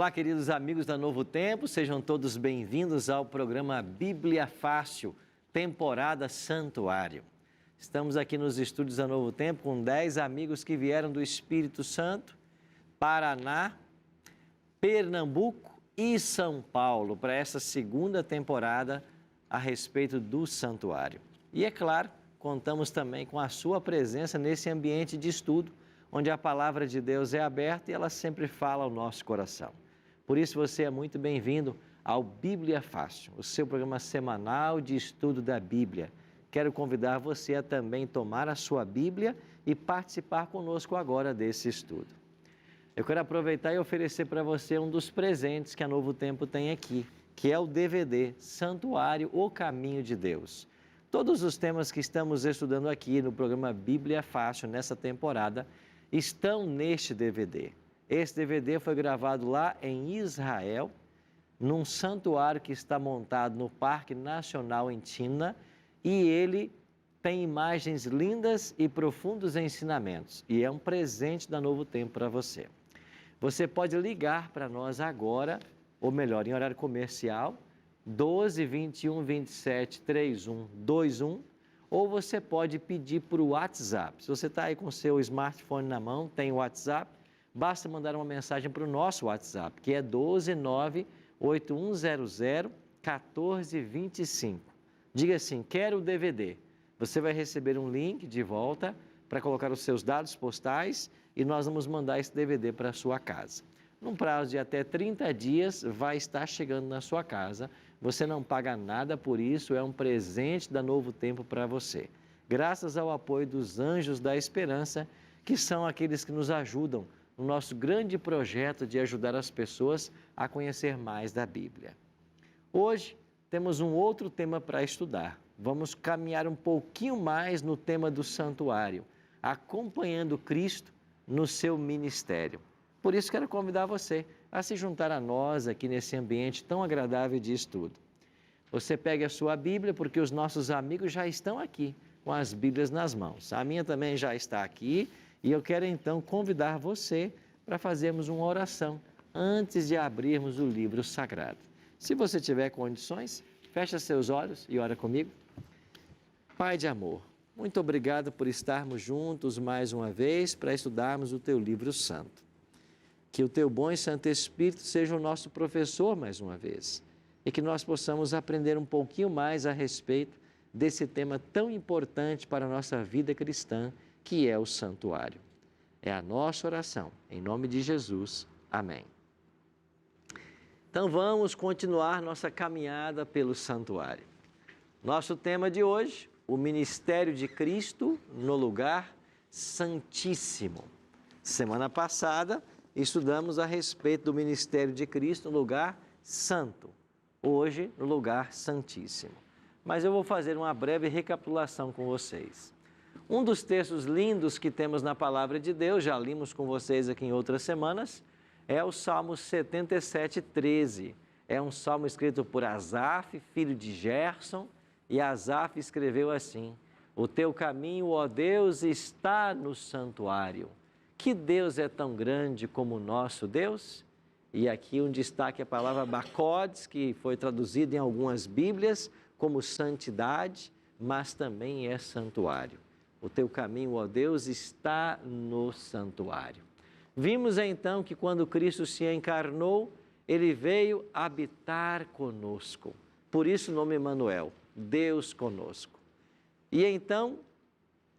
Olá, queridos amigos da Novo Tempo, sejam todos bem-vindos ao programa Bíblia Fácil, temporada Santuário. Estamos aqui nos estúdios da Novo Tempo com 10 amigos que vieram do Espírito Santo, Paraná, Pernambuco e São Paulo para essa segunda temporada a respeito do Santuário. E é claro, contamos também com a sua presença nesse ambiente de estudo, onde a palavra de Deus é aberta e ela sempre fala ao nosso coração. Por isso você é muito bem-vindo ao Bíblia Fácil, o seu programa semanal de estudo da Bíblia. Quero convidar você a também tomar a sua Bíblia e participar conosco agora desse estudo. Eu quero aproveitar e oferecer para você um dos presentes que a Novo Tempo tem aqui, que é o DVD Santuário, o Caminho de Deus. Todos os temas que estamos estudando aqui no programa Bíblia Fácil nessa temporada estão neste DVD. Esse DVD foi gravado lá em Israel, num santuário que está montado no Parque Nacional em Timna, e ele tem imagens lindas e profundos ensinamentos. E é um presente da Novo Tempo para você. Você pode ligar para nós agora, ou melhor, em horário comercial, 12 21 27 31 21, ou você pode pedir por WhatsApp. Se você está aí com o seu smartphone na mão, tem o WhatsApp, basta mandar uma mensagem para o nosso WhatsApp, que é 12981001425. Diga assim, quero o DVD. Você vai receber um link de volta para colocar os seus dados postais e nós vamos mandar esse DVD para a sua casa. Num prazo de até 30 dias, vai estar chegando na sua casa. Você não paga nada por isso, é um presente da Novo Tempo para você. Graças ao apoio dos Anjos da Esperança, que são aqueles que nos ajudam no nosso grande projeto de ajudar as pessoas a conhecer mais da Bíblia. Hoje temos um outro tema para estudar. Vamos caminhar um pouquinho mais no tema do santuário, acompanhando Cristo no seu ministério. Por isso quero convidar você a se juntar a nós aqui nesse ambiente tão agradável de estudo. Você pegue a sua Bíblia, porque os nossos amigos já estão aqui com as Bíblias nas mãos. A minha também já está aqui. E eu quero então convidar você para fazermos uma oração antes de abrirmos o livro sagrado. Se você tiver condições, feche seus olhos e ora comigo. Pai de amor, muito obrigado por estarmos juntos mais uma vez para estudarmos o Teu livro santo. Que o Teu bom e Santo Espírito seja o nosso professor mais uma vez e que nós possamos aprender um pouquinho mais a respeito desse tema tão importante para a nossa vida cristã, que é o santuário. É a nossa oração, em nome de Jesus. Amém. Então vamos continuar nossa caminhada pelo santuário. Nosso tema de hoje, o ministério de Cristo no lugar santíssimo. Semana passada estudamos a respeito do ministério de Cristo no lugar santo, hoje no lugar santíssimo. Mas eu vou fazer uma breve recapitulação com vocês. Um dos textos lindos que temos na Palavra de Deus, já limos com vocês aqui em outras semanas, é o Salmo 77:13. É um salmo escrito por Asaf, filho de Gerson, e Asaf escreveu assim: o teu caminho, ó Deus, está no santuário. Que Deus é tão grande como o nosso Deus? E aqui um destaque a palavra bacodes, que foi traduzida em algumas Bíblias como santidade, mas também é santuário. O teu caminho, ó Deus, está no santuário. Vimos então que quando Cristo se encarnou, Ele veio habitar conosco. Por isso o nome Emanuel, Deus conosco. E então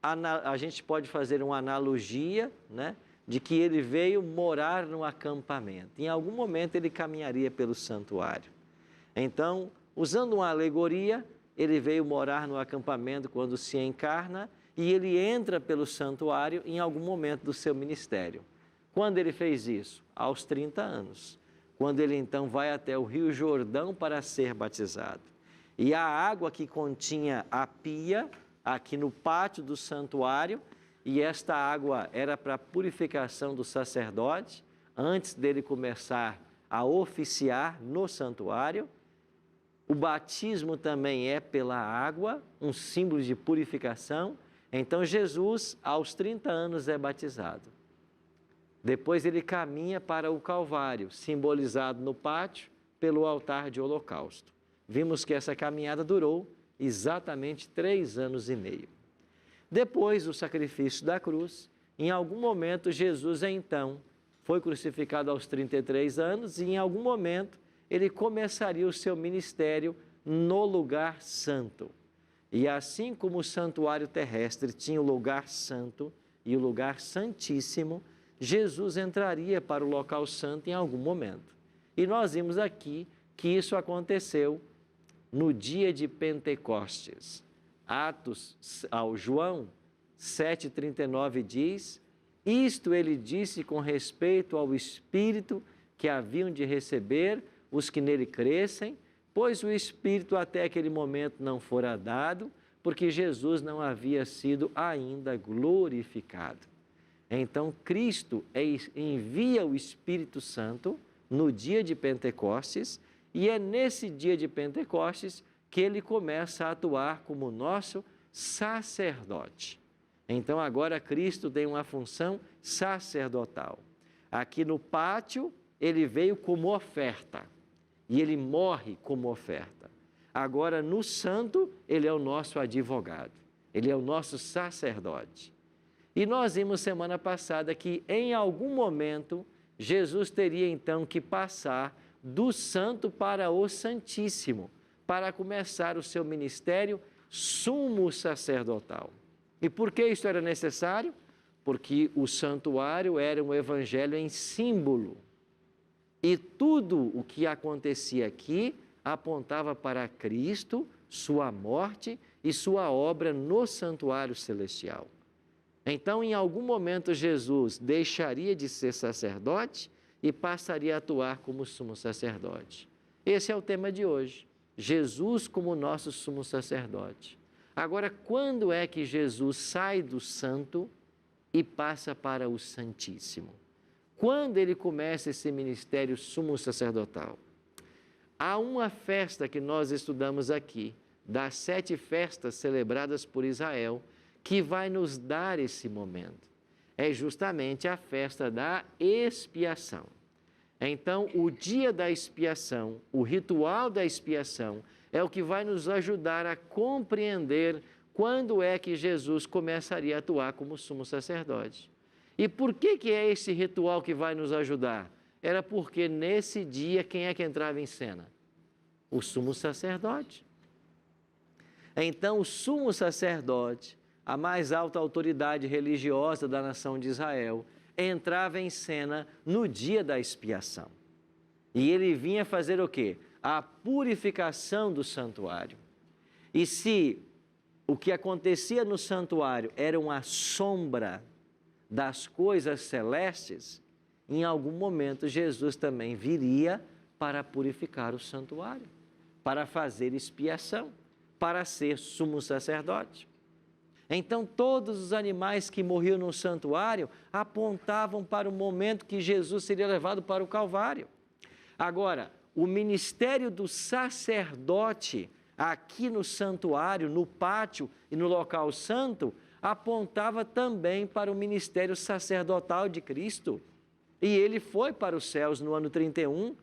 a gente pode fazer uma analogia, né, de que Ele veio morar no acampamento. Em algum momento Ele caminharia pelo santuário. Então, usando uma alegoria, Ele veio morar no acampamento quando se encarna, e Ele entra pelo santuário em algum momento do seu ministério. Quando Ele fez isso? Aos 30 anos. quando ele então vai até o Rio Jordão para ser batizado. E a água que continha a pia, aqui no pátio do santuário, e esta água era para a purificação do sacerdote, antes dele começar a oficiar no santuário. O batismo também é pela água, um símbolo de purificação. Então Jesus, aos 30 anos, é batizado. Depois ele caminha para o Calvário, simbolizado no pátio pelo altar de holocausto. Vimos que essa caminhada durou exatamente 3 anos e meio. Depois do sacrifício da cruz, em algum momento Jesus então foi crucificado aos 33 anos e em algum momento ele começaria o seu ministério no lugar santo. E assim como o santuário terrestre tinha o lugar santo e o lugar santíssimo, Jesus entraria para o local santo em algum momento. E nós vimos aqui que isso aconteceu no dia de Pentecostes. João 7,39 diz: isto ele disse com respeito ao Espírito que haviam de receber os que nele crescem, pois o Espírito até aquele momento não fora dado, porque Jesus não havia sido ainda glorificado. Então Cristo envia o Espírito Santo no dia de Pentecostes, e é nesse dia de Pentecostes que ele começa a atuar como nosso sacerdote. Então agora Cristo tem uma função sacerdotal. Aqui no pátio ele veio como oferta e ele morre como oferta. Agora no santo ele é o nosso advogado, ele é o nosso sacerdote. E nós vimos semana passada que em algum momento Jesus teria então que passar do santo para o santíssimo, para começar o seu ministério sumo sacerdotal. E por que isso era necessário? Porque o santuário era um evangelho em símbolo. E tudo o que acontecia aqui apontava para Cristo, sua morte e sua obra no santuário celestial. Então, em algum momento, Jesus deixaria de ser sacerdote e passaria a atuar como sumo sacerdote. Esse é o tema de hoje. Jesus como nosso sumo sacerdote. Agora, quando é que Jesus sai do santo e passa para o santíssimo? Quando ele começa esse ministério sumo sacerdotal? Há uma festa que nós estudamos aqui, das 7 festas celebradas por Israel, que vai nos dar esse momento. É justamente a festa da expiação. Então, o dia da expiação, o ritual da expiação, é o que vai nos ajudar a compreender quando é que Jesus começaria a atuar como sumo sacerdote. E por que é esse ritual que vai nos ajudar? Era porque nesse dia, quem é que entrava em cena? O sumo sacerdote. Então, o sumo sacerdote, a mais alta autoridade religiosa da nação de Israel, entrava em cena no dia da expiação. E ele vinha fazer o quê? A purificação do santuário. E se o que acontecia no santuário era uma sombra das coisas celestes, em algum momento Jesus também viria para purificar o santuário, para fazer expiação, para ser sumo sacerdote. Então, todos os animais que morriam no santuário apontavam para o momento que Jesus seria levado para o Calvário. Agora, o ministério do sacerdote aqui no santuário, no pátio e no local santo, apontava também para o ministério sacerdotal de Cristo. E ele foi para os céus no ano 31,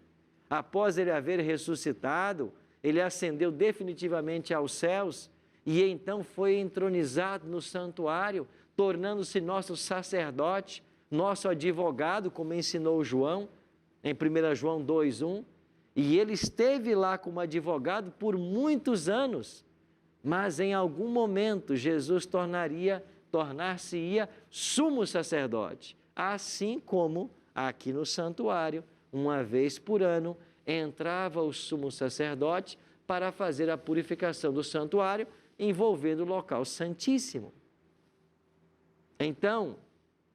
após ele haver ressuscitado, ele ascendeu definitivamente aos céus, e então foi entronizado no santuário, tornando-se nosso sacerdote, nosso advogado, como ensinou João, em 1 João 2,1. E ele esteve lá como advogado por muitos anos, mas em algum momento Jesus tornar-se-ia sumo sacerdote, assim como aqui no santuário, uma vez por ano, entrava o sumo sacerdote para fazer a purificação do santuário, envolvendo o local santíssimo. Então,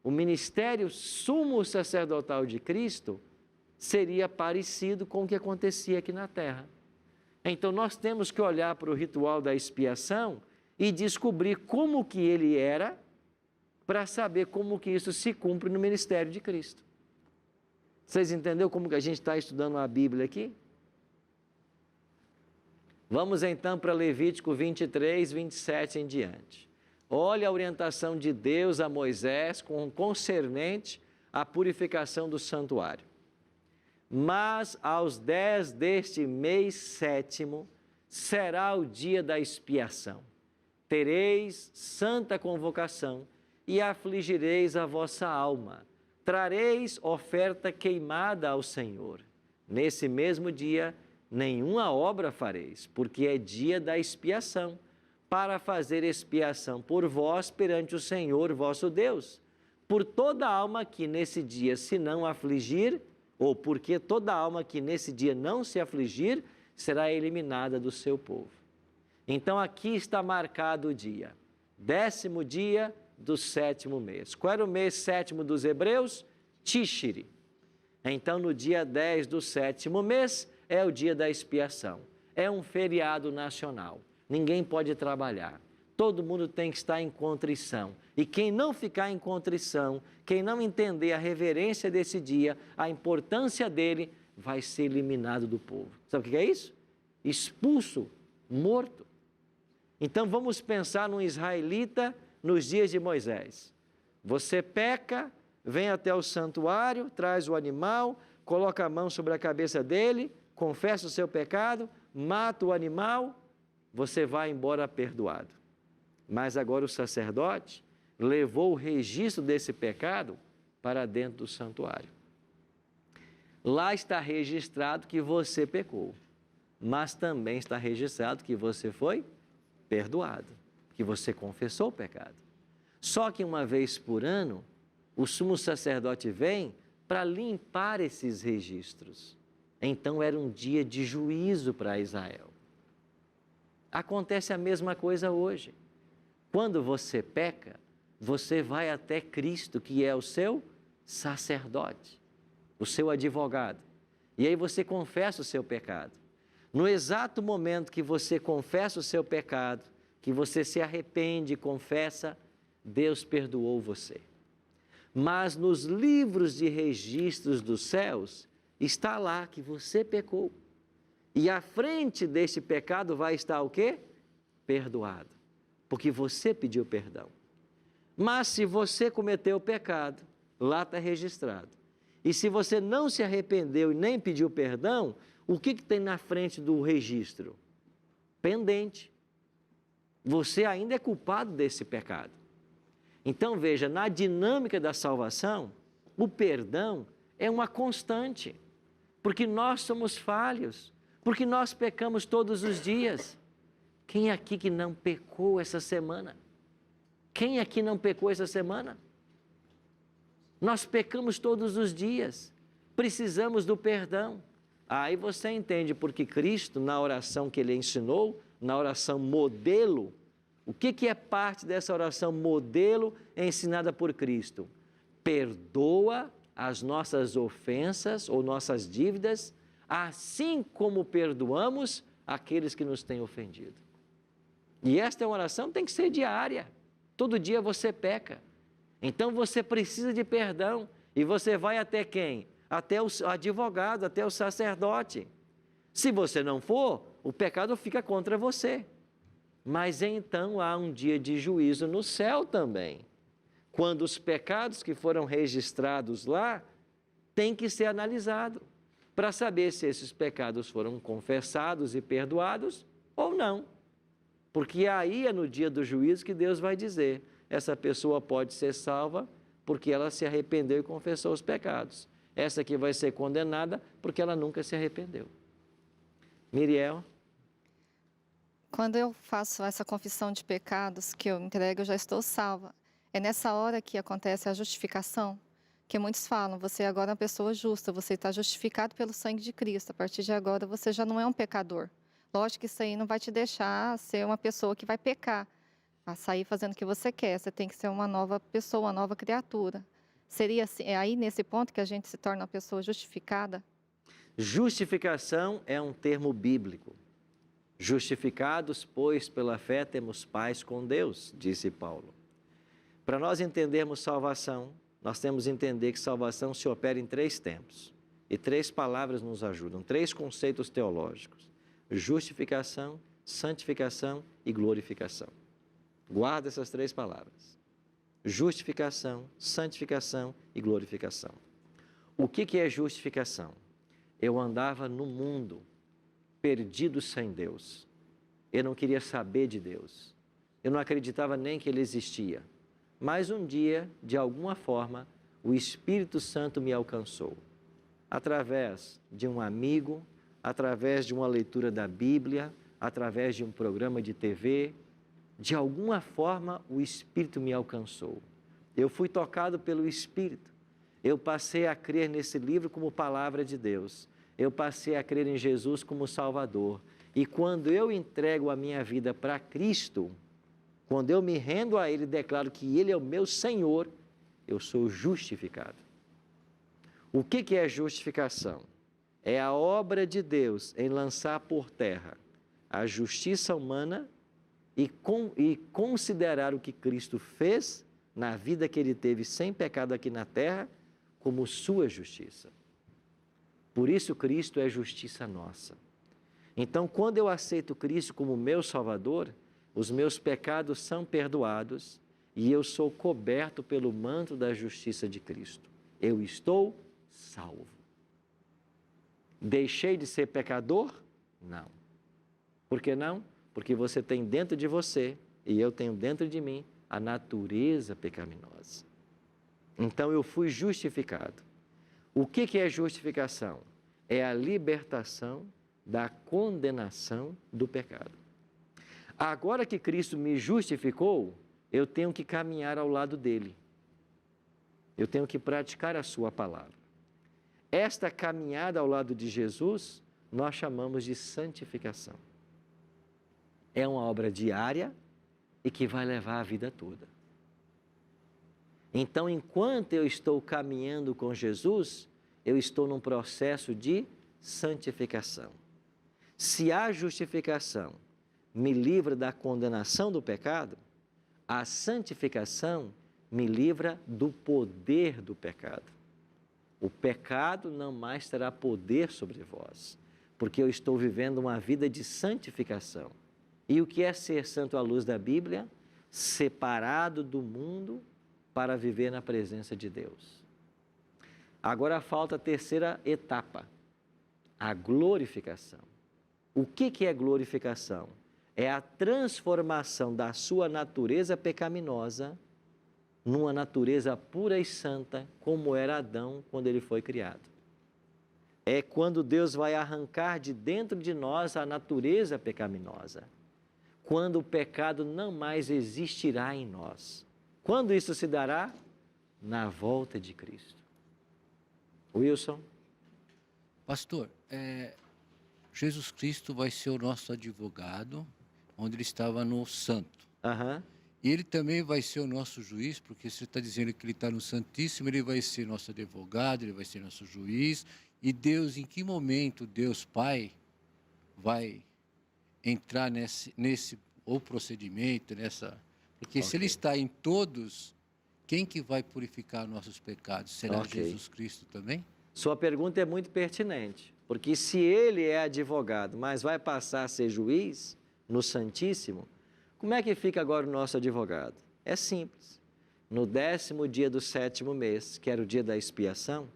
o ministério sumo sacerdotal de Cristo seria parecido com o que acontecia aqui na terra. Então nós temos que olhar para o ritual da expiação e descobrir como que ele era, para saber como que isso se cumpre no ministério de Cristo. Vocês entenderam como que a gente está estudando a Bíblia aqui? Vamos então para Levítico 23, 27 em diante. Olha a orientação de Deus a Moisés concernente à purificação do santuário. Mas aos 10 deste mês 7º será o dia da expiação. Tereis santa convocação e afligireis a vossa alma. Trareis oferta queimada ao Senhor. Nesse mesmo dia, nenhuma obra fareis, porque é dia da expiação, para fazer expiação por vós perante o Senhor vosso Deus. Por toda alma que nesse dia se não afligir, ou porque toda alma que nesse dia não se afligir, será eliminada do seu povo. Então aqui está marcado o dia, 10º dia do 7º mês. Qual era o mês 7º dos hebreus? Tishri. Então no dia 10 do 7º mês é o dia da expiação. É um feriado nacional. Ninguém pode trabalhar. Todo mundo tem que estar em contrição. E quem não ficar em contrição, quem não entender a reverência desse dia, a importância dele, vai ser eliminado do povo. Sabe o que é isso? Expulso, morto. Então vamos pensar num israelita nos dias de Moisés. Você peca, vem até o santuário, traz o animal, coloca a mão sobre a cabeça dele, confessa o seu pecado, mata o animal, você vai embora perdoado. Mas agora o sacerdote levou o registro desse pecado para dentro do santuário. Lá está registrado que você pecou, mas também está registrado que você foi perdoado, que você confessou o pecado. Só que uma vez por ano, o sumo sacerdote vem para limpar esses registros. Então era um dia de juízo para Israel. Acontece a mesma coisa hoje. Quando você peca, você vai até Cristo, que é o seu sacerdote, o seu advogado. E aí você confessa o seu pecado. No exato momento que você confessa o seu pecado, que você se arrepende e confessa, Deus perdoou você. Mas nos livros de registros dos céus, está lá que você pecou. E à frente deste pecado vai estar o quê? Perdoado. Porque você pediu perdão. Mas se você cometeu o pecado, lá está registrado. E se você não se arrependeu e nem pediu perdão, o que tem na frente do registro? Pendente. Você ainda é culpado desse pecado. Então veja, na dinâmica da salvação, o perdão é uma constante. Porque nós somos falhos. Porque nós pecamos todos os dias. Quem aqui que não pecou essa semana? Quem aqui não pecou essa semana? Nós pecamos todos os dias. Precisamos do perdão. Aí você entende porque Cristo, na oração que Ele ensinou, na oração modelo, o que é parte dessa oração modelo ensinada por Cristo? Perdoa as nossas ofensas ou nossas dívidas, assim como perdoamos aqueles que nos têm ofendido. E esta é uma oração que tem que ser diária. Todo dia você peca. Então você precisa de perdão. E você vai até quem? Até o advogado, até o sacerdote. Se você não for, o pecado fica contra você. Mas então há um dia de juízo no céu também. Quando os pecados que foram registrados lá têm que ser analisados para saber se esses pecados foram confessados e perdoados ou não. Porque aí é no dia do juízo que Deus vai dizer, essa pessoa pode ser salva porque ela se arrependeu e confessou os pecados. Essa aqui vai ser condenada porque ela nunca se arrependeu. Miriel? Quando eu faço essa confissão de pecados, que eu entrego, eu já estou salva. É nessa hora que acontece a justificação, que muitos falam, você agora é uma pessoa justa, você está justificado pelo sangue de Cristo. A partir de agora você já não é um pecador. Lógico que isso aí não vai te deixar ser uma pessoa que vai pecar, a sair fazendo o que você quer. Você tem que ser uma nova pessoa, uma nova criatura. Seria assim, é aí nesse ponto que a gente se torna uma pessoa justificada Justificação é um termo bíblico. Justificados, pois, pela fé temos paz com Deus, disse Paulo. Para nós entendermos salvação, nós temos que entender que salvação se opera em 3 tempos. E 3 palavras nos ajudam, 3 conceitos teológicos: justificação, santificação e glorificação. Guarda essas 3 palavras: justificação, santificação e glorificação. O que é justificação? Eu andava no mundo, perdido sem Deus. Eu não queria saber de Deus. Eu não acreditava nem que Ele existia. Mas um dia, de alguma forma, o Espírito Santo me alcançou. Através de um amigo, através de uma leitura da Bíblia, através de um programa de TV, de alguma forma o Espírito me alcançou. Eu fui tocado pelo Espírito. Eu passei a crer nesse livro como palavra de Deus. Eu passei a crer em Jesus como Salvador. E quando eu entrego a minha vida para Cristo, quando eu me rendo a Ele e declaro que Ele é o meu Senhor, eu sou justificado. O que é justificação? É a obra de Deus em lançar por terra a justiça humana e considerar o que Cristo fez na vida que Ele teve sem pecado aqui na terra como sua justiça. Por isso Cristo é justiça nossa. Então, quando eu aceito Cristo como meu Salvador, os meus pecados são perdoados e eu sou coberto pelo manto da justiça de Cristo. Eu estou salvo. Deixei de ser pecador? Não. Por que não? Porque você tem dentro de você e eu tenho dentro de mim a natureza pecaminosa. Então eu fui justificado. O que é justificação? É a libertação da condenação do pecado. Agora que Cristo me justificou, eu tenho que caminhar ao lado dele. Eu tenho que praticar a sua palavra. Esta caminhada ao lado de Jesus, nós chamamos de santificação. É uma obra diária e que vai levar a vida toda. Então, enquanto eu estou caminhando com Jesus, eu estou num processo de santificação. Se a justificação me livra da condenação do pecado, a santificação me livra do poder do pecado. O pecado não mais terá poder sobre vós, porque eu estou vivendo uma vida de santificação. E o que é ser santo à luz da Bíblia? Separado do mundo para viver na presença de Deus. Agora falta a terceira etapa, a glorificação. O que é glorificação? É a transformação da sua natureza pecaminosa numa natureza pura e santa, como era Adão quando ele foi criado. É quando Deus vai arrancar de dentro de nós a natureza pecaminosa, quando o pecado não mais existirá em nós. Quando isso se dará? Na volta de Cristo. Wilson? Pastor, Jesus Cristo vai ser o nosso advogado, onde ele estava no santo. E ele também vai ser o nosso juiz, porque você está dizendo que ele está no Santíssimo, ele vai ser nosso advogado, ele vai ser nosso juiz. E Deus, em que momento Deus Pai vai entrar nesse ou procedimento, nessa... Porque se ele está em todos, quem que vai purificar nossos pecados? Será Jesus Cristo também? Sua pergunta é muito pertinente, porque se ele é advogado, mas vai passar a ser juiz no Santíssimo, como é que fica agora o nosso advogado? É simples. No 10º dia do 7º mês, que era o dia da expiação,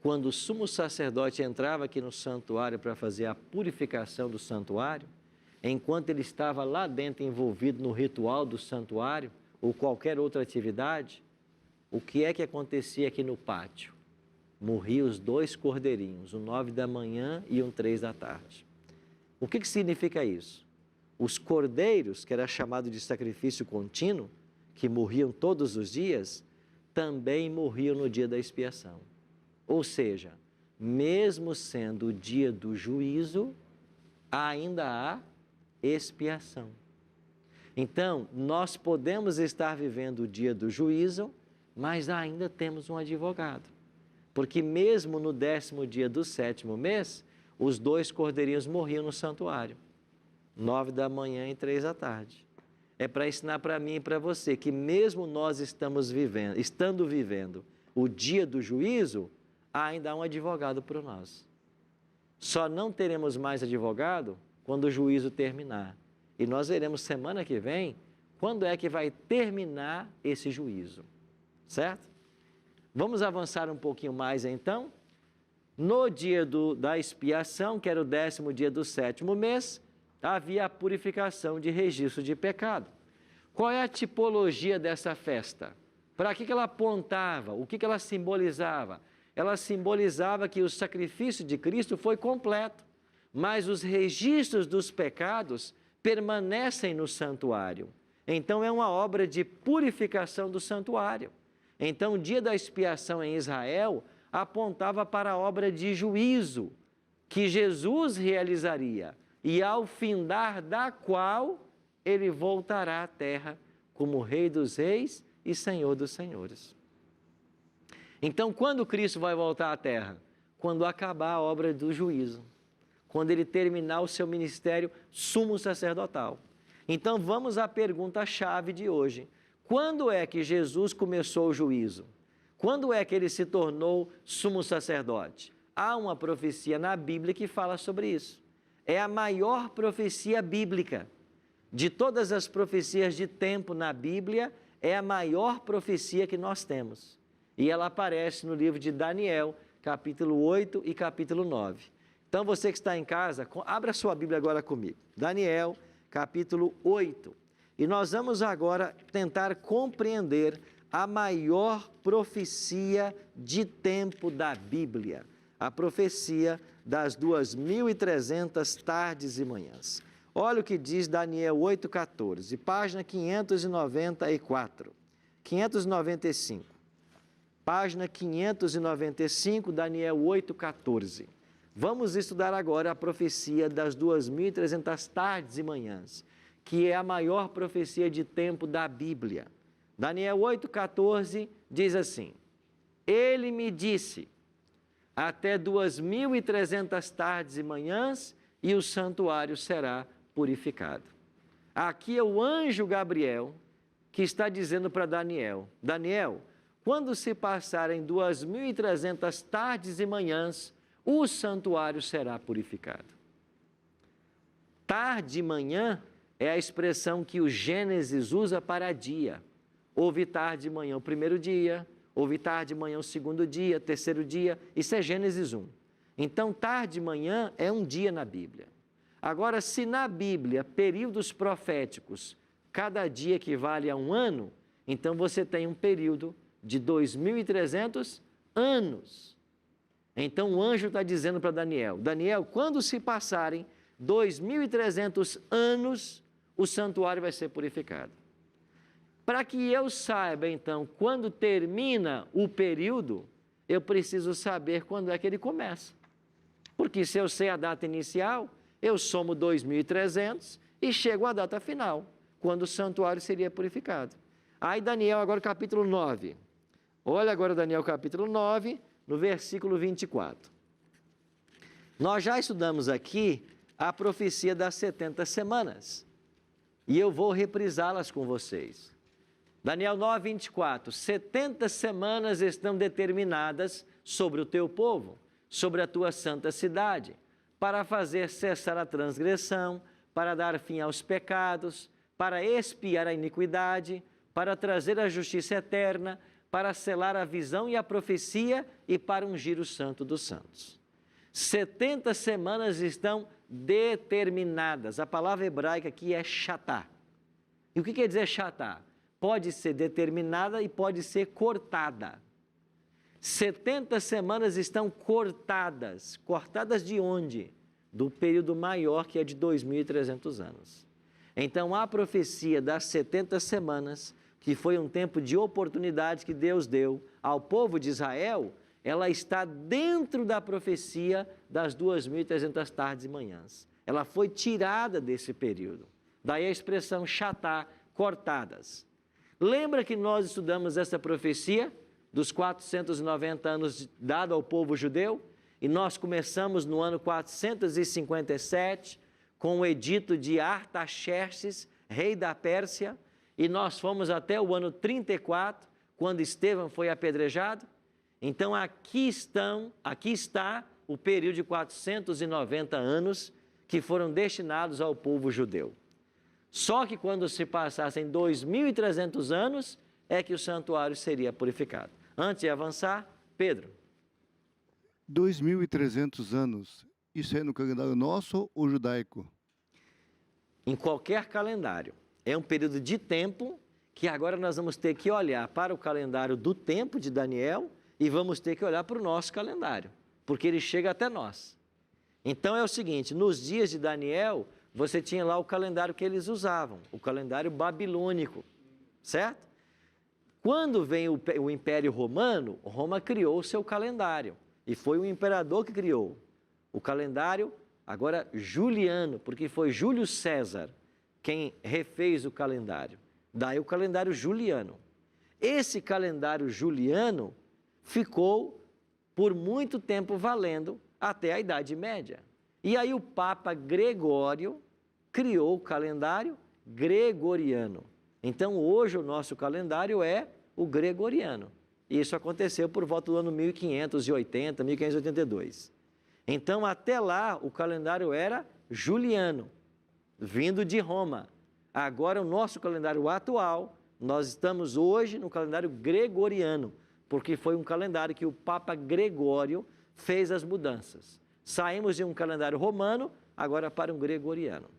quando o sumo sacerdote entrava aqui no santuário para fazer a purificação do santuário, enquanto ele estava lá dentro envolvido no ritual do santuário ou qualquer outra atividade, o que é que acontecia aqui no pátio? Morriam os 2 cordeirinhos, um 9 da manhã e um 3 da tarde. O que significa isso? Os cordeiros, que era chamado de sacrifício contínuo, que morriam todos os dias, também morriam no dia da expiação. Ou seja, mesmo sendo o dia do juízo, ainda há expiação. Então, nós podemos estar vivendo o dia do juízo, mas ainda temos um advogado. porque mesmo no 10º dia do 7º mês, os 2 cordeirinhos morriam no santuário, 9 da manhã e 3 da tarde. É para ensinar para mim e para você que mesmo nós estando vivendo o dia do juízo, ainda há um advogado por nós. Só não teremos mais advogado quando o juízo terminar. E nós veremos semana que vem quando é que vai terminar esse juízo, certo? Vamos avançar um pouquinho mais então. No dia da expiação, que era o 10º dia do 7º mês, havia a purificação de registro de pecado. Qual é a tipologia dessa festa? Para que ela apontava? O que ela simbolizava? Ela simbolizava que o sacrifício de Cristo foi completo, mas os registros dos pecados permanecem no santuário. Então é uma obra de purificação do santuário. Então o dia da expiação em Israel apontava para a obra de juízo que Jesus realizaria e ao findar da qual ele voltará à terra como Rei dos Reis e Senhor dos Senhores. Então, quando Cristo vai voltar à terra? Quando acabar a obra do juízo, quando ele terminar o seu ministério sumo sacerdotal. Então, vamos à pergunta-chave de hoje. Quando é que Jesus começou o juízo? Quando é que ele se tornou sumo sacerdote? Há uma profecia na Bíblia que fala sobre isso. É a maior profecia bíblica. De todas as profecias de tempo na Bíblia, é a maior profecia que nós temos. E ela aparece no livro de Daniel, capítulo 8 e capítulo 9. Então, você que está em casa, abra sua Bíblia agora comigo. Daniel, capítulo 8. E nós vamos agora tentar compreender a maior profecia de tempo da Bíblia. A profecia das 2.300 tardes e manhãs. Olha o que diz Daniel 8,14, página 594, 595. Página 595, Daniel 8,14. Vamos estudar agora a profecia das 2.300 tardes e manhãs, que é a maior profecia de tempo da Bíblia. Daniel 8,14 diz assim: Ele me disse, até 2.300 tardes e manhãs, e o santuário será purificado. Aqui é o anjo Gabriel que está dizendo para Daniel: Daniel, quando se passarem 2.300 tardes e manhãs, o santuário será purificado. Tarde e manhã é a expressão que o Gênesis usa para dia. Houve tarde e manhã o primeiro dia, houve tarde e manhã o segundo dia, terceiro dia, isso é Gênesis 1. Então, tarde e manhã é um dia na Bíblia. Agora, se na Bíblia, períodos proféticos, cada dia equivale a um ano, então você tem um período de 2.300 anos. Então o anjo está dizendo para Daniel: Daniel, quando se passarem 2.300 anos, o santuário vai ser purificado. Para que eu saiba, então, quando termina o período, eu preciso saber quando é que ele começa. Porque se eu sei a data inicial, eu somo 2.300 e chego à data final, quando o santuário seria purificado. Aí Daniel, agora capítulo 9. Olha agora Daniel capítulo 9, no versículo 24. Nós já estudamos aqui a profecia das 70 semanas. E eu vou reprisá-las com vocês. Daniel 9, 24. 70 semanas estão determinadas sobre o teu povo, sobre a tua santa cidade, para fazer cessar a transgressão, para dar fim aos pecados, para expiar a iniquidade, para trazer a justiça eterna, para selar a visão e a profecia e para ungir o santo dos santos. 70 semanas estão determinadas. A palavra hebraica aqui é shatá. E o que quer dizer shatá? Pode ser determinada e pode ser cortada. 70 semanas estão cortadas. Cortadas de onde? Do período maior, que é de 2.300 anos. Então, a profecia das 70 semanas, que foi um tempo de oportunidade que Deus deu ao povo de Israel, ela está dentro da profecia das 2.300 tardes e manhãs. Ela foi tirada desse período. Daí a expressão shatá, cortadas. Lembra que nós estudamos essa profecia dos 490 anos dado ao povo judeu, e nós começamos no ano 457, com o edito de Artaxerxes, rei da Pérsia, e nós fomos até o ano 34, quando Estevão foi apedrejado. Então, aqui está o período de 490 anos que foram destinados ao povo judeu. Só que quando se passassem 2.300 anos, é que o santuário seria purificado. Antes de avançar, Pedro. 2.300 anos, isso é no calendário nosso ou judaico? Em qualquer calendário. É um período de tempo que agora nós vamos ter que olhar para o calendário do tempo de Daniel e vamos ter que olhar para o nosso calendário, porque ele chega até nós. Então é o seguinte, nos dias de Daniel, você tinha lá o calendário que eles usavam, o calendário babilônico, certo? Quando vem o Império Romano, Roma criou o seu calendário, e foi o imperador que criou o calendário, agora juliano, porque foi Júlio César quem refez o calendário. Daí o calendário juliano. Esse calendário juliano ficou por muito tempo valendo até a Idade Média. E aí o Papa Gregório criou o calendário gregoriano. Então hoje o nosso calendário é o gregoriano. Isso aconteceu por volta do ano 1580, 1582. Então até lá o calendário era juliano, vindo de Roma. Agora o nosso calendário atual, nós estamos hoje no calendário gregoriano, porque foi um calendário que o Papa Gregório fez as mudanças. Saímos de um calendário romano, agora para um gregoriano.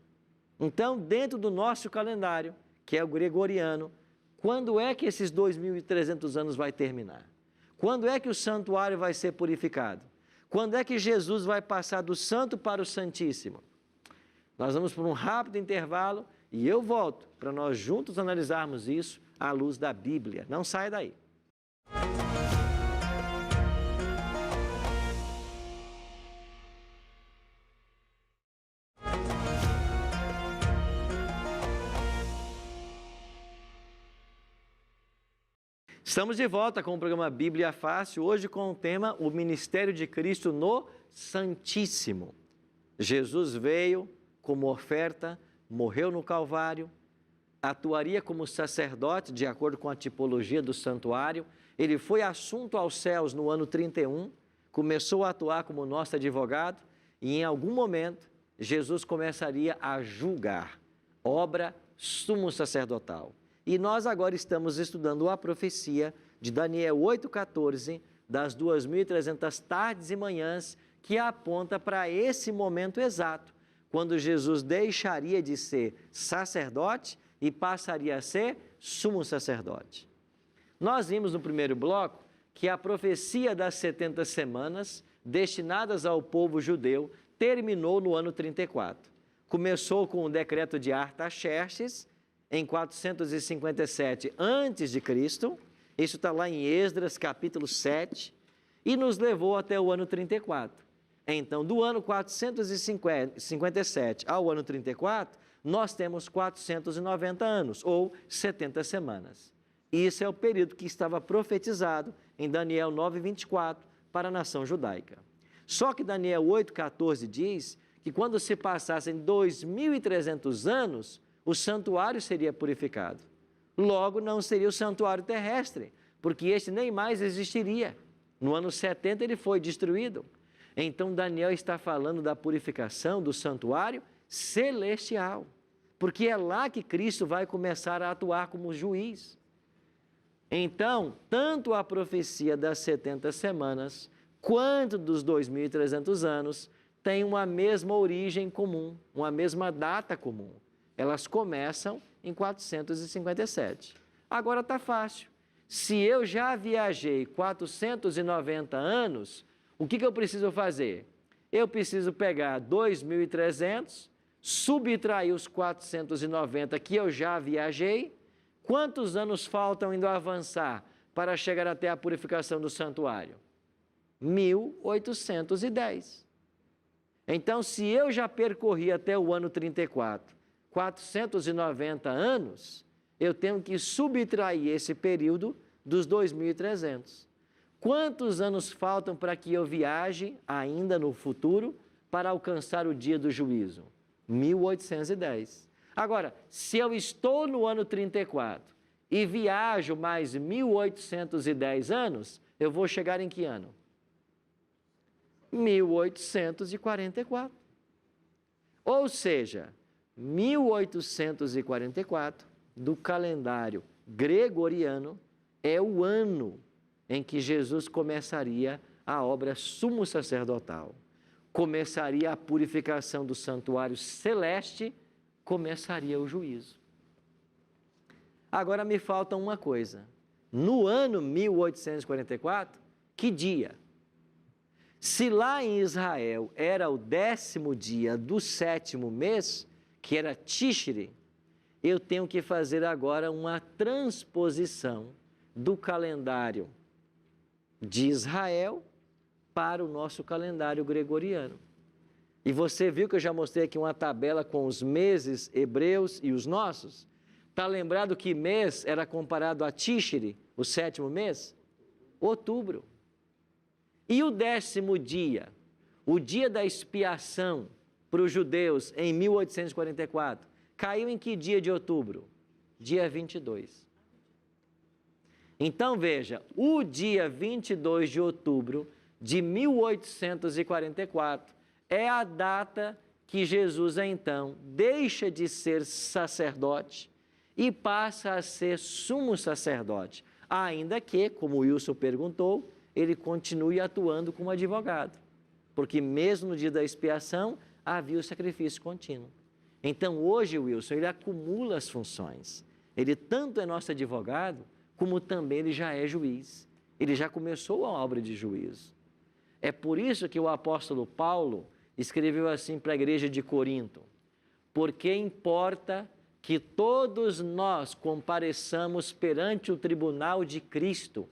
Então, dentro do nosso calendário, que é o gregoriano, quando é que esses 2.300 anos vai terminar? Quando é que o santuário vai ser purificado? Quando é que Jesus vai passar do santo para o santíssimo? Nós vamos por um rápido intervalo e eu volto para nós juntos analisarmos isso à luz da Bíblia. Não saia daí. Estamos de volta com o programa Bíblia Fácil, hoje com o tema O Ministério de Cristo no Santíssimo. Jesus veio como oferta, morreu no Calvário, atuaria como sacerdote, de acordo com a tipologia do santuário. Ele foi assunto aos céus no ano 31, começou a atuar como nosso advogado e em algum momento Jesus começaria a julgar, obra sumo sacerdotal. E nós agora estamos estudando a profecia de Daniel 8,14, das 2.300 tardes e manhãs, que aponta para esse momento exato, quando Jesus deixaria de ser sacerdote e passaria a ser sumo sacerdote. Nós vimos no primeiro bloco que a profecia das 70 semanas destinadas ao povo judeu terminou no ano 34. Começou com o decreto de Artaxerxes, em 457 a.C., isso está lá em Esdras, capítulo 7, e nos levou até o ano 34. Então, do ano 457 ao ano 34, nós temos 490 anos, ou 70 semanas. Isso é o período que estava profetizado em Daniel 9:24 para a nação judaica. Só que Daniel 8,14 diz que quando se passassem 2.300 anos, o santuário seria purificado. Logo, não seria o santuário terrestre, porque este nem mais existiria. No ano 70 ele foi destruído. Então Daniel está falando da purificação do santuário celestial, porque é lá que Cristo vai começar a atuar como juiz. Então, tanto a profecia das 70 semanas, quanto dos 2.300 anos, tem uma mesma origem comum, uma mesma data comum. Elas começam em 457. Agora está fácil. Se eu já viajei 490 anos, o que eu preciso fazer? Eu preciso pegar 2.300, subtrair os 490 que eu já viajei. Quantos anos faltam indo avançar para chegar até a purificação do santuário? 1.810. Então, se eu já percorri até o ano 34, 490 anos, eu tenho que subtrair esse período dos 2.300. Quantos anos faltam para que eu viaje ainda no futuro para alcançar o dia do juízo? 1810. Agora, se eu estou no ano 34 e viajo mais 1810 anos, eu vou chegar em que ano? 1844. Ou seja, 1844 do calendário gregoriano é o ano em que Jesus começaria a obra sumo sacerdotal, começaria a purificação do santuário celeste, começaria o juízo. Agora me falta uma coisa. No ano 1844, que dia? Se lá em Israel era o 10º dia do 7º mês, que era Tishri, eu tenho que fazer agora uma transposição do calendário de Israel para o nosso calendário gregoriano. E você viu que eu já mostrei aqui uma tabela com os meses hebreus e os nossos? Está lembrado que mês era comparado a Tishri, o 7º mês? Outubro. E o 10º dia, o dia da expiação para os judeus em 1844, caiu em que dia de outubro? Dia 22. Então veja, o dia 22 de outubro de 1844 é a data que Jesus então deixa de ser sacerdote e passa a ser sumo sacerdote, ainda que, como o Wilson perguntou, ele continue atuando como advogado, porque mesmo no dia da expiação havia o sacrifício contínuo. Então hoje, Wilson, ele acumula as funções, ele tanto é nosso advogado, como também ele já é juiz, ele já começou a obra de juízo. É por isso que o apóstolo Paulo escreveu assim para a igreja de Corinto: porque importa que todos nós compareçamos perante o tribunal de Cristo,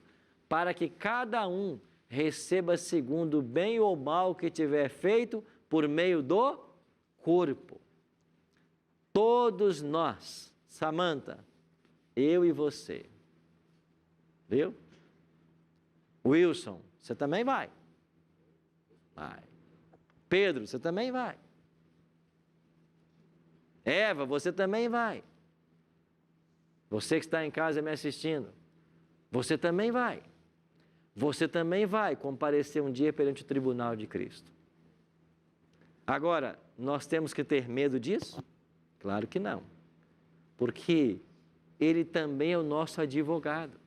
para que cada um receba segundo o bem ou mal que tiver feito por meio do corpo. Todos nós, Samanta, eu e você, viu? Wilson, você também vai. Vai. Pedro, você também vai. Eva, você também vai. Você que está em casa me assistindo, você também vai. Você também vai comparecer um dia perante o tribunal de Cristo. Agora, nós temos que ter medo disso? Claro que não. Porque ele também é o nosso advogado.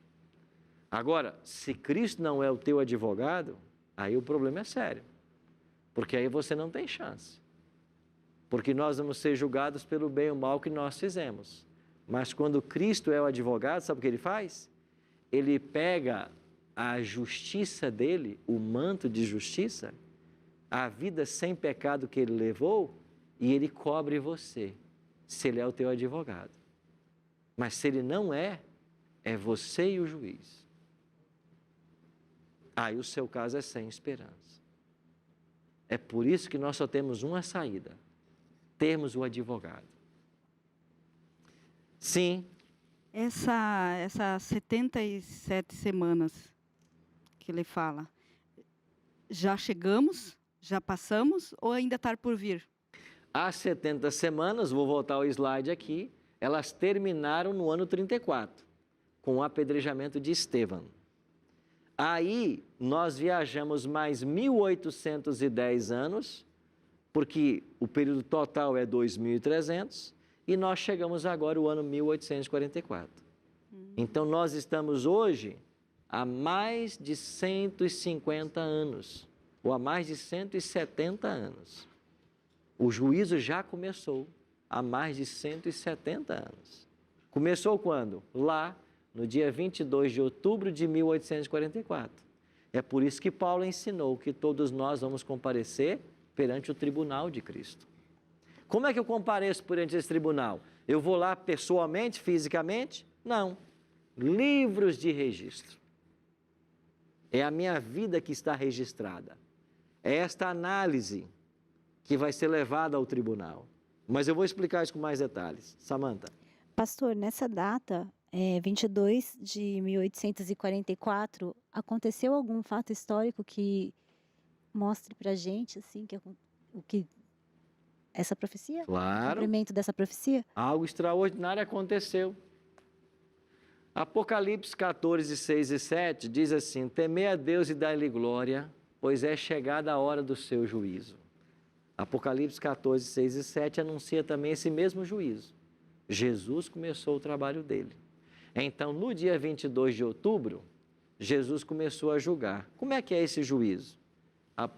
Agora, se Cristo não é o teu advogado, aí o problema é sério. Porque aí você não tem chance. Porque nós vamos ser julgados pelo bem ou mal que nós fizemos. Mas quando Cristo é o advogado, sabe o que ele faz? Ele pega a justiça dele, o manto de justiça, a vida sem pecado que ele levou, e ele cobre você, se ele é o teu advogado. Mas se ele não é, é você e o juiz. Aí o seu caso é sem esperança. É por isso que nós só temos uma saída: termos o advogado. Sim. Essas 77 semanas que ele fala, já chegamos, já passamos ou ainda está por vir? As 70 semanas, vou voltar ao slide aqui, elas terminaram no ano 34, com o apedrejamento de Estevão. Aí nós viajamos mais 1810 anos, porque o período total é 2.300, e nós chegamos agora ao ano 1844. Então nós estamos hoje há mais de 150 anos, ou há mais de 170 anos. O juízo já começou há mais de 170 anos. Começou quando? Lá, no dia 22 de outubro de 1844. É por isso que Paulo ensinou que todos nós vamos comparecer perante o tribunal de Cristo. Como é que eu compareço perante esse tribunal? Eu vou lá pessoalmente, fisicamente? Não. Livros de registro. É a minha vida que está registrada. É esta análise que vai ser levada ao tribunal. Mas eu vou explicar isso com mais detalhes. Samanta. Pastor, nessa data, 22 de 1844, aconteceu algum fato histórico que mostre para a gente assim, essa profecia? Claro. O cumprimento dessa profecia? Algo extraordinário aconteceu. Apocalipse 14, 6 e 7 diz assim: temei a Deus e dai-lhe glória, pois é chegada a hora do seu juízo. Apocalipse 14, 6 e 7 anuncia também esse mesmo juízo. Jesus começou o trabalho dele. Então, no dia 22 de outubro, Jesus começou a julgar. Como é que é esse juízo?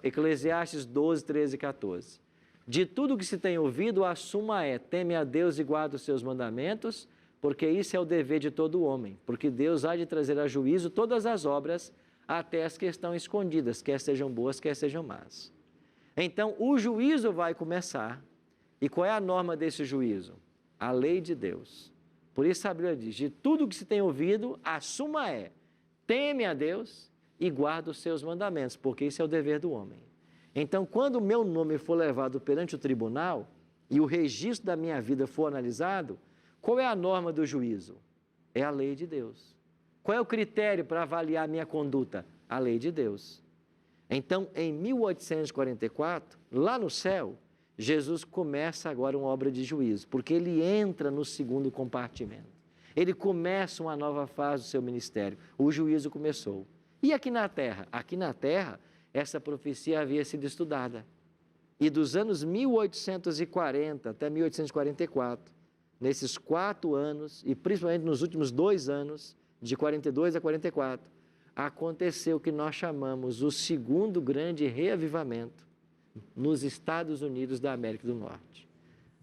Eclesiastes 12, 13 e 14. De tudo que se tem ouvido, a suma é: teme a Deus e guarda os seus mandamentos, porque isso é o dever de todo homem, porque Deus há de trazer a juízo todas as obras, até as que estão escondidas, quer sejam boas, quer sejam más. Então, o juízo vai começar. E qual é a norma desse juízo? A lei de Deus. Por isso a Bíblia diz: de tudo que se tem ouvido, a suma é: teme a Deus e guarda os seus mandamentos, porque isso é o dever do homem. Então, quando o meu nome for levado perante o tribunal e o registro da minha vida for analisado, qual é a norma do juízo? É a lei de Deus. Qual é o critério para avaliar a minha conduta? A lei de Deus. Então, em 1844, lá no céu, Jesus começa agora uma obra de juízo, porque ele entra no segundo compartimento. Ele começa uma nova fase do seu ministério. O juízo começou. E aqui na Terra? Aqui na Terra, essa profecia havia sido estudada. E dos anos 1840 até 1844, nesses 4 anos, e principalmente nos últimos 2 anos, de 42 a 44, aconteceu o que nós chamamos o segundo grande reavivamento nos Estados Unidos da América do Norte.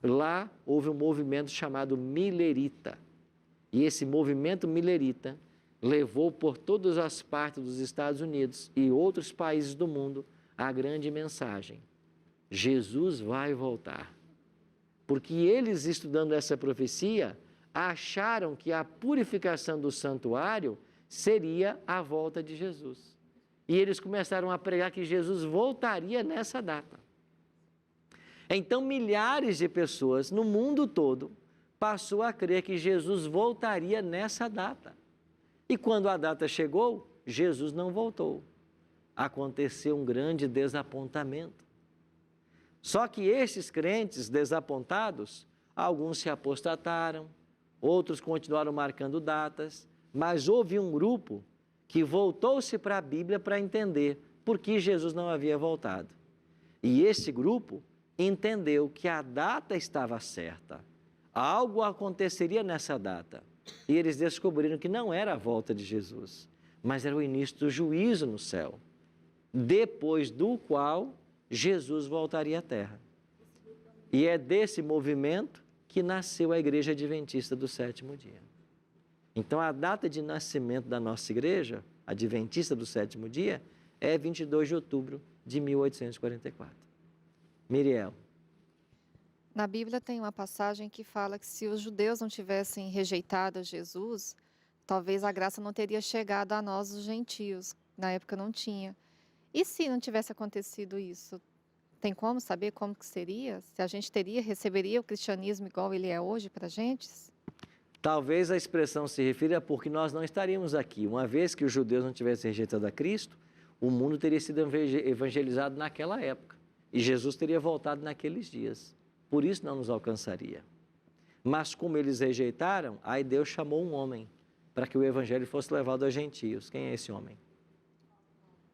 Lá houve um movimento chamado Millerita. E esse movimento Millerita levou por todas as partes dos Estados Unidos e outros países do mundo a grande mensagem: Jesus vai voltar. Porque eles, estudando essa profecia, acharam que a purificação do santuário seria a volta de Jesus. E eles começaram a pregar que Jesus voltaria nessa data. Então, milhares de pessoas no mundo todo passou a crer que Jesus voltaria nessa data. E quando a data chegou, Jesus não voltou. Aconteceu um grande desapontamento. Só que esses crentes desapontados, alguns se apostataram, outros continuaram marcando datas, mas houve um grupo que voltou-se para a Bíblia para entender por que Jesus não havia voltado. E esse grupo entendeu que a data estava certa, algo aconteceria nessa data. E eles descobriram que não era a volta de Jesus, mas era o início do juízo no céu, depois do qual Jesus voltaria à Terra. E é desse movimento que nasceu a Igreja Adventista do Sétimo Dia. Então, a data de nascimento da nossa Igreja Adventista do Sétimo Dia é 22 de outubro de 1844. Miriel. Na Bíblia tem uma passagem que fala que se os judeus não tivessem rejeitado Jesus, talvez a graça não teria chegado a nós, os gentios. Na época não tinha. E se não tivesse acontecido isso? Tem como saber como que seria? Se a gente receberia o cristianismo igual ele é hoje para a gente? Talvez a expressão se refira a porque nós não estaríamos aqui. Uma vez que os judeus não tivessem rejeitado a Cristo, o mundo teria sido evangelizado naquela época. E Jesus teria voltado naqueles dias. Por isso não nos alcançaria. Mas como eles rejeitaram, aí Deus chamou um homem para que o evangelho fosse levado aos gentios. Quem é esse homem?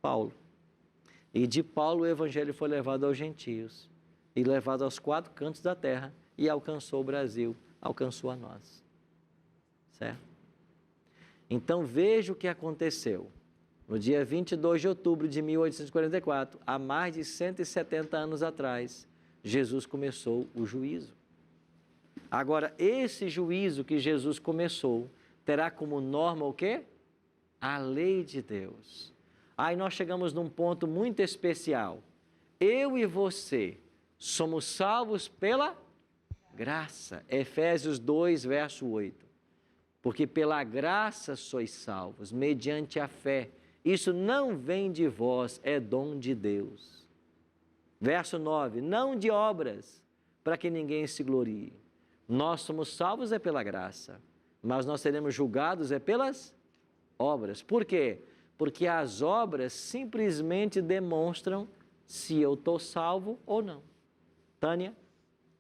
Paulo. E de Paulo o evangelho foi levado aos gentios e levado aos 4 cantos da terra e alcançou o Brasil, alcançou a nós. Certo? Então veja o que aconteceu. No dia 22 de outubro de 1844, há mais de 170 anos atrás, Jesus começou o juízo. Agora, esse juízo que Jesus começou terá como norma o quê? A lei de Deus. Aí nós chegamos num ponto muito especial. Eu e você somos salvos pela graça. Efésios 2, verso 8. Porque pela graça sois salvos, mediante a fé. Isso não vem de vós, é dom de Deus. Verso 9. Não de obras, para que ninguém se glorie. Nós somos salvos é pela graça. mas nós seremos julgados pelas obras. Por quê? Porque as obras simplesmente demonstram se eu estou salvo ou não. Tânia?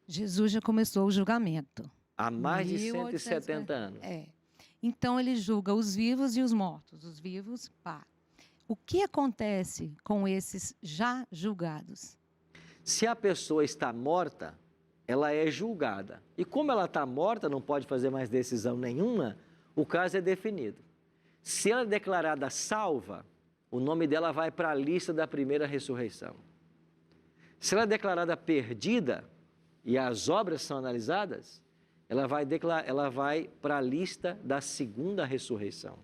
Jesus já começou o julgamento. Há mais de 170 anos. Então, ele julga os vivos e os mortos. Os vivos, pá. O que acontece com esses já julgados? Se a pessoa está morta, ela é julgada. E como ela está morta, não pode fazer mais decisão nenhuma, o caso é definido. Se ela é declarada salva, o nome dela vai para a lista da primeira ressurreição. Se ela é declarada perdida e as obras são analisadas, ela vai para a lista da segunda ressurreição.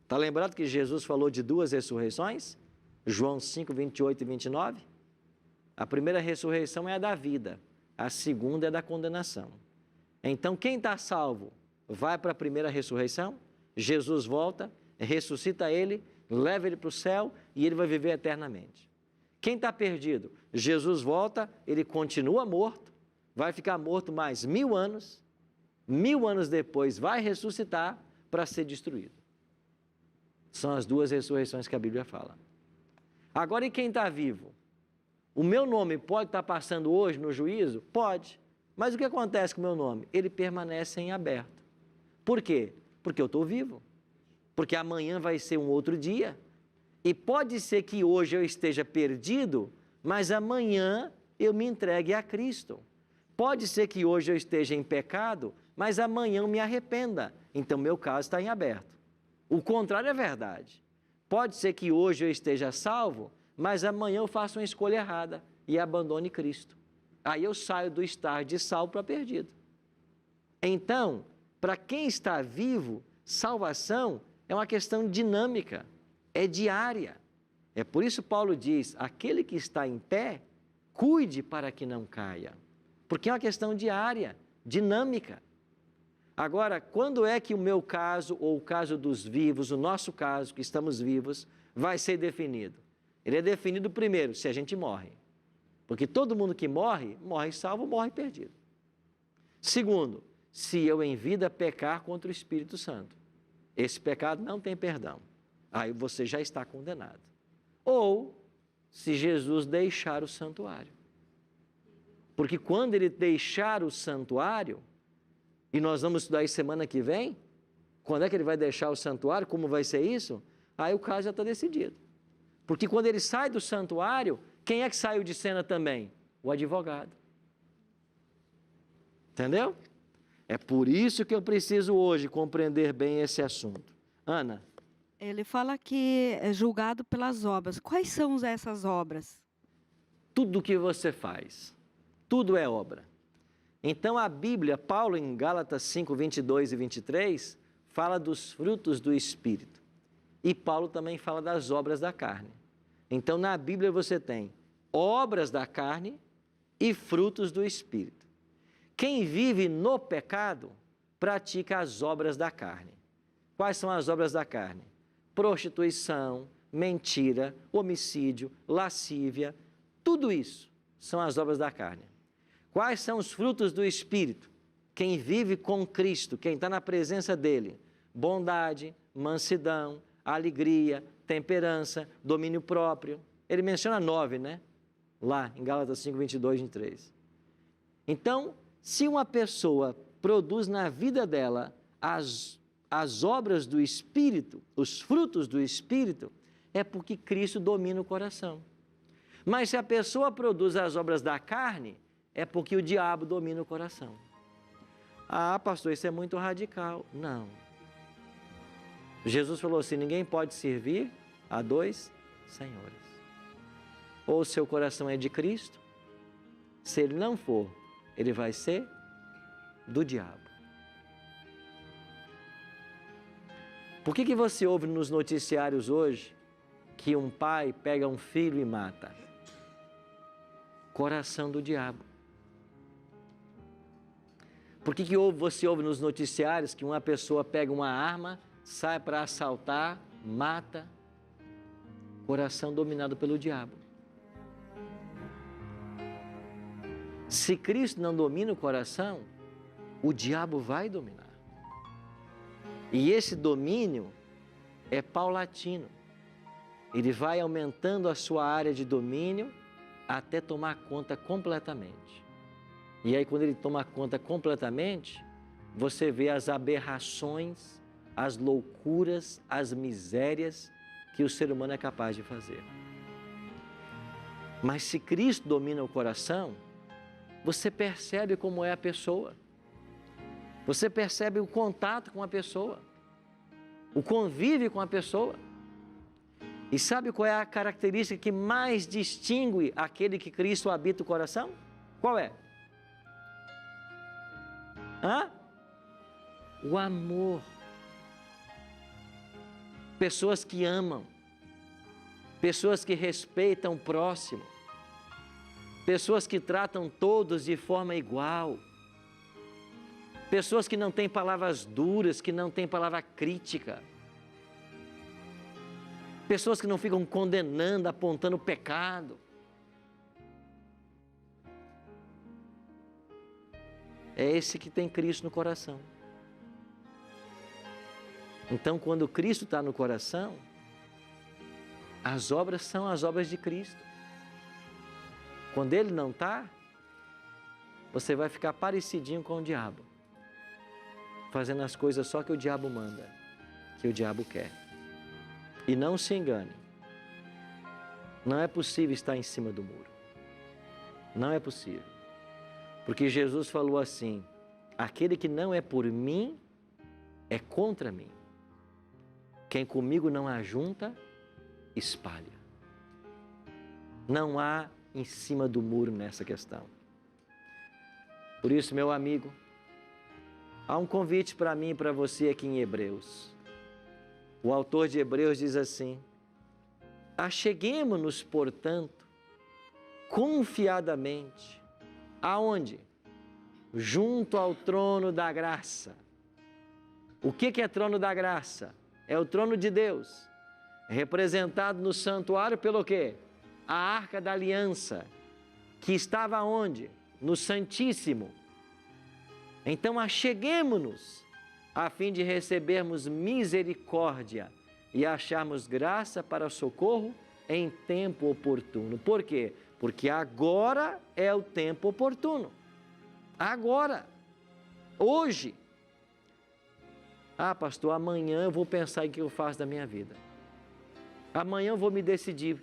Está lembrado que Jesus falou de 2 ressurreições? João 5, 28 e 29? A primeira ressurreição é a da vida, a segunda é da condenação. Então, quem está salvo vai para a primeira ressurreição, Jesus volta, ressuscita ele, leva ele para o céu e ele vai viver eternamente. Quem está perdido? Jesus volta, ele continua morto, vai ficar morto mais 1000 anos, 1000 anos depois vai ressuscitar para ser destruído. São as 2 ressurreições que a Bíblia fala. Agora, e quem está vivo? O meu nome pode estar passando hoje no juízo? Pode. Mas o que acontece com o meu nome? Ele permanece em aberto. Por quê? Porque eu estou vivo. Porque amanhã vai ser um outro dia. E pode ser que hoje eu esteja perdido, mas amanhã eu me entregue a Cristo. Pode ser que hoje eu esteja em pecado, mas amanhã eu me arrependa. Então, meu caso está em aberto. O contrário é verdade. Pode ser que hoje eu esteja salvo, mas amanhã eu faço uma escolha errada e abandone Cristo. Aí eu saio do estar de salvo para perdido. Então, para quem está vivo, salvação é uma questão dinâmica, é diária. É por isso Paulo diz, aquele que está em pé, cuide para que não caia. Porque é uma questão diária, dinâmica. Agora, quando é que o meu caso, ou o caso dos vivos, o nosso caso, que estamos vivos, vai ser definido? Ele é definido primeiro, se a gente morre. Porque todo mundo que morre, morre salvo, morre perdido. Segundo, se eu em vida pecar contra o Espírito Santo. Esse pecado não tem perdão. Aí você já está condenado. Ou, se Jesus deixar o santuário. Porque quando ele deixar o santuário, e nós vamos estudar isso semana que vem, quando é que ele vai deixar o santuário, como vai ser isso? Aí o caso já está decidido. Porque quando ele sai do santuário, quem é que saiu de cena também? O advogado. Entendeu? É por isso que eu preciso hoje compreender bem esse assunto. Ana? Ele fala que é julgado pelas obras. Quais são essas obras? Tudo que você faz, tudo é obra. Então a Bíblia, Paulo em Gálatas 5, 22 e 23, fala dos frutos do Espírito. E Paulo também fala das obras da carne. Então na Bíblia você tem obras da carne e frutos do Espírito. Quem vive no pecado, pratica as obras da carne. Quais são as obras da carne? Prostituição, mentira, homicídio, lascívia, tudo isso são as obras da carne. Quais são os frutos do Espírito? Quem vive com Cristo, quem está na presença dEle, bondade, mansidão, alegria, temperança, domínio próprio. Ele menciona 9, né? Lá em Gálatas 5, 22 e 23. Então, se uma pessoa produz na vida dela as obras do Espírito, os frutos do Espírito, é porque Cristo domina o coração. Mas se a pessoa produz as obras da carne, é porque o diabo domina o coração. Ah, pastor, isso é muito radical. Não. Jesus falou assim, ninguém pode servir a 2 senhores. Ou o seu coração é de Cristo, se ele não for, ele vai ser do diabo. Por que você ouve nos noticiários hoje que um pai pega um filho e mata? Coração do diabo. Por que você ouve nos noticiários que uma pessoa pega uma arma, sai para assaltar, mata? Coração dominado pelo diabo. Se Cristo não domina o coração, o diabo vai dominar. E esse domínio é paulatino. Ele vai aumentando a sua área de domínio até tomar conta completamente. E aí, quando ele toma conta completamente, você vê as aberrações, as loucuras, as misérias que o ser humano é capaz de fazer. Mas se Cristo domina o coração, você percebe como é a pessoa. Você percebe o contato com a pessoa, o convívio com a pessoa. E sabe qual é a característica que mais distingue aquele que Cristo habita o coração? Qual é? O amor. Pessoas que amam, pessoas que respeitam o próximo, pessoas que tratam todos de forma igual, pessoas que não têm palavras duras, que não têm palavra crítica, pessoas que não ficam condenando, apontando o pecado. É esse que tem Cristo no coração. Então, quando Cristo está no coração, as obras são as obras de Cristo. Quando Ele não está, você vai ficar parecidinho com o diabo, fazendo as coisas só que o diabo manda, que o diabo quer. E não se engane, não é possível estar em cima do muro. Não é possível. Porque Jesus falou assim: aquele que não é por mim, é contra mim. Quem comigo não ajunta, espalha. Não há em cima do muro nessa questão. Por isso, meu amigo, há um convite para mim e para você aqui em Hebreus. O autor de Hebreus diz assim: acheguemo-nos, portanto, confiadamente. Aonde? Junto ao trono da graça. O que é trono da graça? É o trono de Deus, representado no santuário pelo quê? A Arca da Aliança, que estava onde? No Santíssimo. Então acheguemo-nos, a fim de recebermos misericórdia e acharmos graça para socorro em tempo oportuno. Por quê? Porque agora é o tempo oportuno. Agora, hoje. Ah, pastor, amanhã eu vou pensar em que eu faço da minha vida. Amanhã eu vou me decidir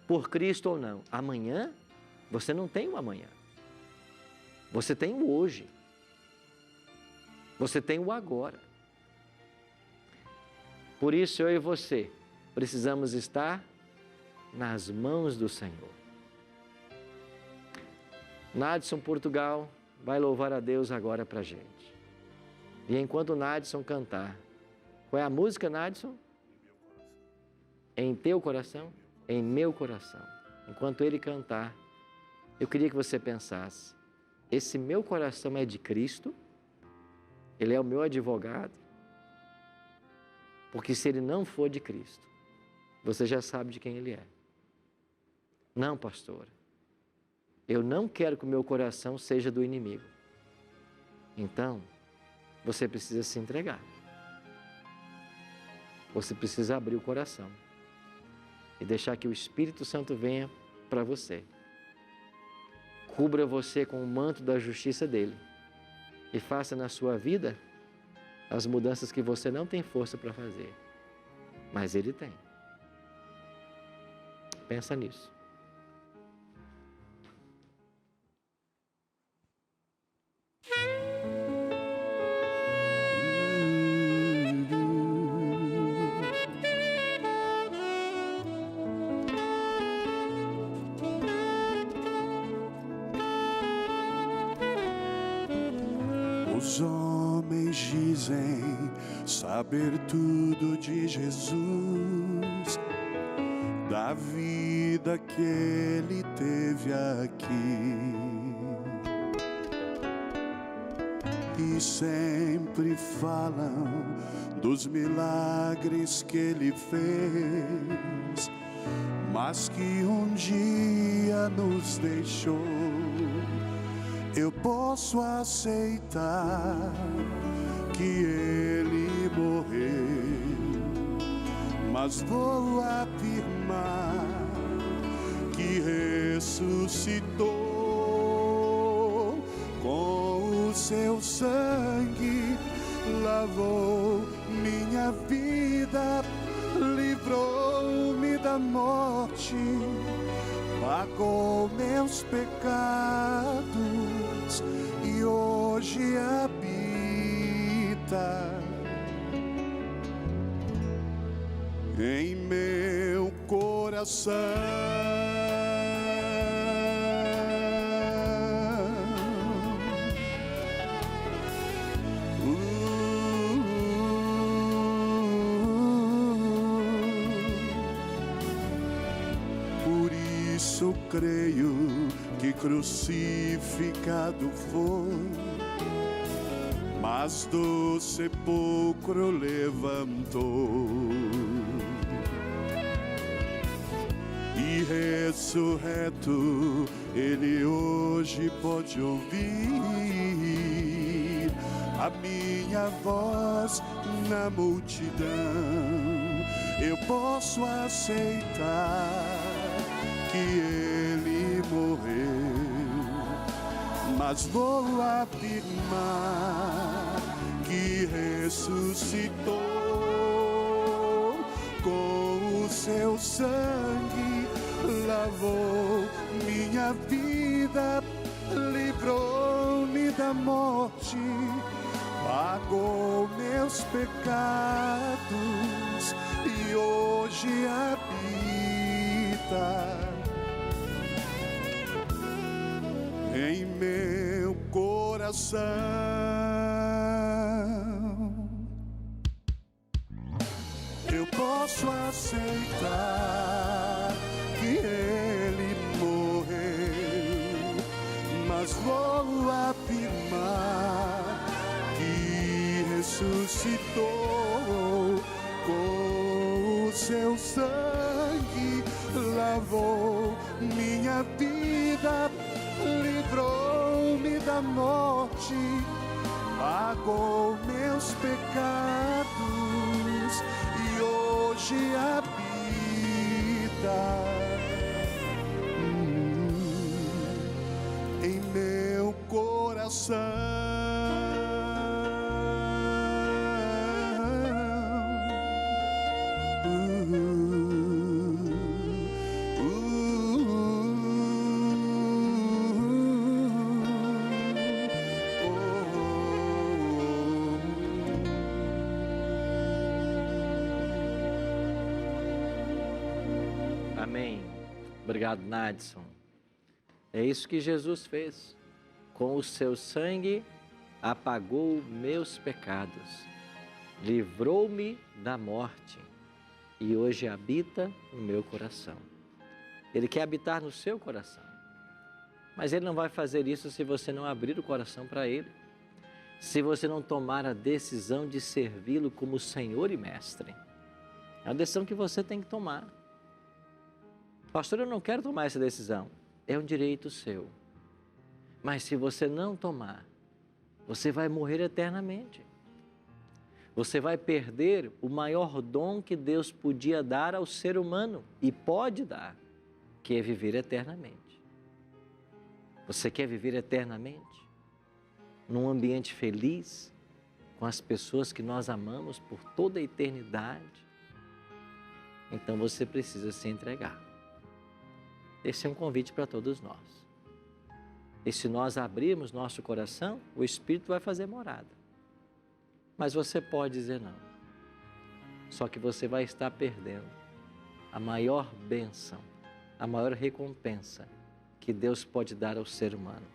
por Cristo ou não. Amanhã, você não tem o amanhã. Você tem o hoje. Você tem o agora. Por isso, eu e você precisamos estar nas mãos do Senhor. Nadson Portugal vai louvar a Deus agora para a gente. E enquanto o Nadson cantar, qual é a música, Nadson? Em teu coração? Em meu coração. Enquanto ele cantar, eu queria que você pensasse: esse meu coração é de Cristo? Ele é o meu advogado? Porque se ele não for de Cristo, você já sabe de quem ele é. Não, pastora, eu não quero que o meu coração seja do inimigo. Então, você precisa se entregar. Você precisa abrir o coração e deixar que o Espírito Santo venha para você. Cubra você com o manto da justiça dele e faça na sua vida as mudanças que você não tem força para fazer, mas ele tem. Pensa nisso. Os homens dizem saber tudo de Jesus, da vida que ele teve aqui, e sempre falam dos milagres que ele fez, mas que um dia nos deixou. Eu posso aceitar que ele morreu, mas vou afirmar que ressuscitou. Com o seu sangue lavou minha vida, livrou-me da morte, pagou meus pecados e hoje habita em meu coração. Por isso creio que crucificado foi, mas do sepulcro levantou, e ressurreto ele hoje pode ouvir a minha voz na multidão. Eu posso aceitar que ele morreu, mas vou afirmar que ressuscitou. Com o seu sangue lavou minha vida, livrou-me da morte, pagou meus pecados e hoje habita em meu coração. Eu posso aceitar que ele morreu, mas vou afirmar que ressuscitou. Com o seu sangue lavou minha vida, livrou-me da morte, pagou meus pecados e hoje habita em meu coração. Amém. Obrigado, Nadson. É isso que Jesus fez. Com o seu sangue apagou meus pecados, livrou-me da morte e hoje habita no meu coração. Ele quer habitar no seu coração, mas Ele não vai fazer isso se você não abrir o coração para Ele, se você não tomar a decisão de servi-lo como Senhor e Mestre. É a decisão que você tem que tomar. Pastor, eu não quero tomar essa decisão. É um direito seu. Mas se você não tomar, você vai morrer eternamente. Você vai perder o maior dom que Deus podia dar ao ser humano e pode dar, que é viver eternamente. Você quer viver eternamente? Num ambiente feliz, com as pessoas que nós amamos por toda a eternidade? Então você precisa se entregar. Esse é um convite para todos nós. E se nós abrirmos nosso coração, o Espírito vai fazer morada. Mas você pode dizer não. Só que você vai estar perdendo a maior bênção, a maior recompensa que Deus pode dar ao ser humano.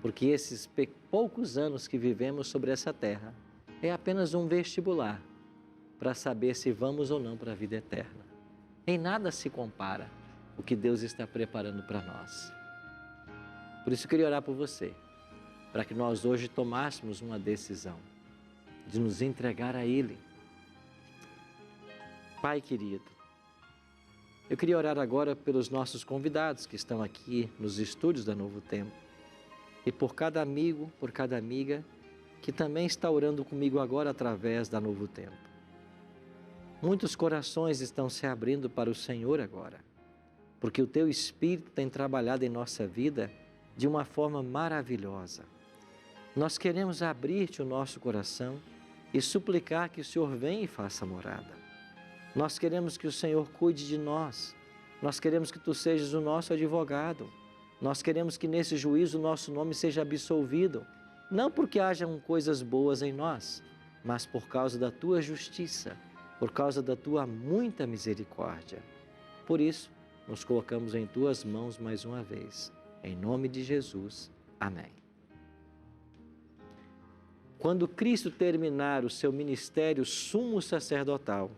Porque esses poucos anos que vivemos sobre essa terra é apenas um vestibular para saber se vamos ou não para a vida eterna. Em nada se compara o que Deus está preparando para nós. Por isso eu queria orar por você, para que nós hoje tomássemos uma decisão de nos entregar a Ele. Pai querido, eu queria orar agora pelos nossos convidados que estão aqui nos estúdios da Novo Tempo e por cada amigo, por cada amiga que também está orando comigo agora através da Novo Tempo. Muitos corações estão se abrindo para o Senhor agora, porque o Teu Espírito tem trabalhado em nossa vida de uma forma maravilhosa. Nós queremos abrir-te o nosso coração e suplicar que o Senhor venha e faça morada. Nós queremos que o Senhor cuide de nós. Nós queremos que Tu sejas o nosso advogado. Nós queremos que nesse juízo o nosso nome seja absolvido, não porque hajam coisas boas em nós, mas por causa da Tua justiça, por causa da Tua muita misericórdia. Por isso, nos colocamos em Tuas mãos mais uma vez. Em nome de Jesus. Amém. Quando Cristo terminar o seu ministério sumo sacerdotal,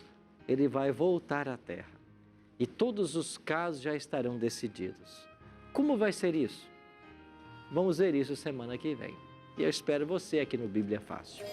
Ele vai voltar à terra e todos os casos já estarão decididos. Como vai ser isso? Vamos ver isso semana que vem. E eu espero você aqui no Bíblia Fácil.